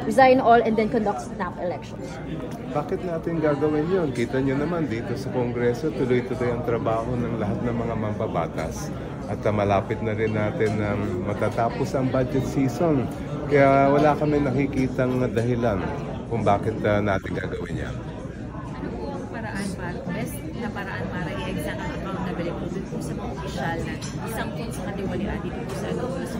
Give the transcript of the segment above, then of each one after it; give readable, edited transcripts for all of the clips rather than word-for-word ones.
resign all and then conduct snap elections. Bakit natin gagawin yun? Kita nyo naman dito sa Kongreso, tuloy-tuloy ang trabaho ng lahat ng mga mambabatas. At malapit na rin natin na matatapos ang budget season. Kaya wala kami nakikitang dahilan kung bakit natin gagawin yan. Ano po ang paraan para, best na paraan para i-exact ang accountability po sa mga opisyal na isang po sa katiwalian dito po sa loob sa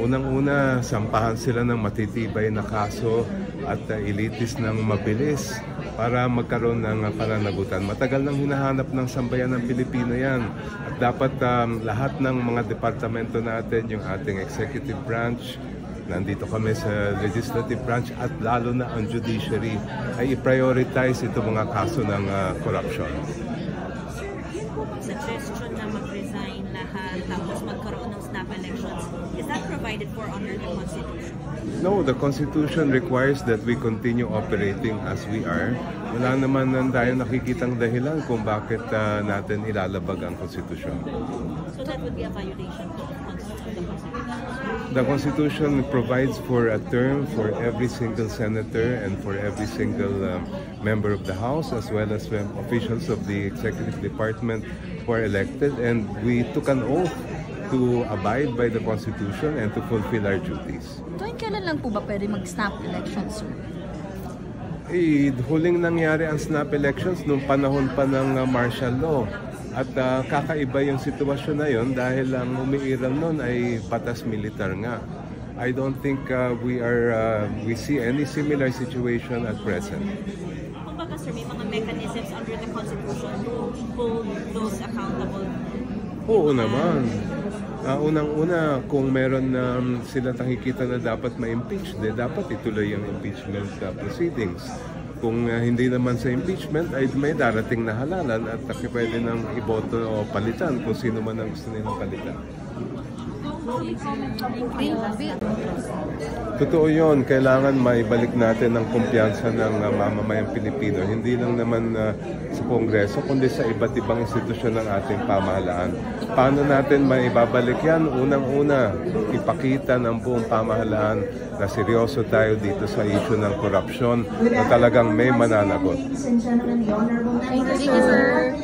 Unang-una, sampahan sila ng matitibay na kaso at ilitis ng mabilis para magkaroon ng pananagutan. Matagal nang hinahanap ng sambayan ng Pilipino yan. At dapat lahat ng mga departamento natin, yung ating executive branch, nandito kami sa legislative branch at lalo na ang judiciary, ay i-prioritize itong mga kaso ng corruption. Yun po bang suggestion na mag-resign lahat tapos magkaroon ng snap elections, is that provided for under the Constitution? No, the Constitution requires that we continue operating as we are. Wala naman tayo nakikitang dahilan kung bakit natin ilalabag ang Constitution. So that would be a violation of the Constitution? The Constitution provides for a term for every single senator and for every single member of the House, as well as officials of the Executive Department who are elected, and we took an oath to abide by the Constitution and to fulfill our duties. Tuwing kailan lang po ba pwede mag-snap elections, sir? Huling nangyari ang snap elections nung panahon pa ng martial law. At kakaiba yung sitwasyon na yon dahil ang umiiral nun ay batas militar nga. I don't think we see any similar situation at present. Kung baka sir, may mga mechanisms under the Constitution to hold those accountable? Oo naman. Unang-una, kung meron sila nakikita na dapat ma-impeach, dapat ituloy ang impeachment proceedings. Kung hindi naman sa impeachment, ay may darating na halalan at pwede nang iboto o palitan kung sino man ang gusto nilang palitan. Totoo yun, kailangan maibalik natin ang kumpiyansa ng mamamayang Pilipino. Hindi lang naman sa Kongreso, kundi sa iba't ibang institusyon ng ating pamahalaan. Paano natin maibabalik yan? Unang-una, ipakita ng buong pamahalaan na seryoso tayo dito sa issue ng korupsyon na talagang may mananagot. Thank you, sir.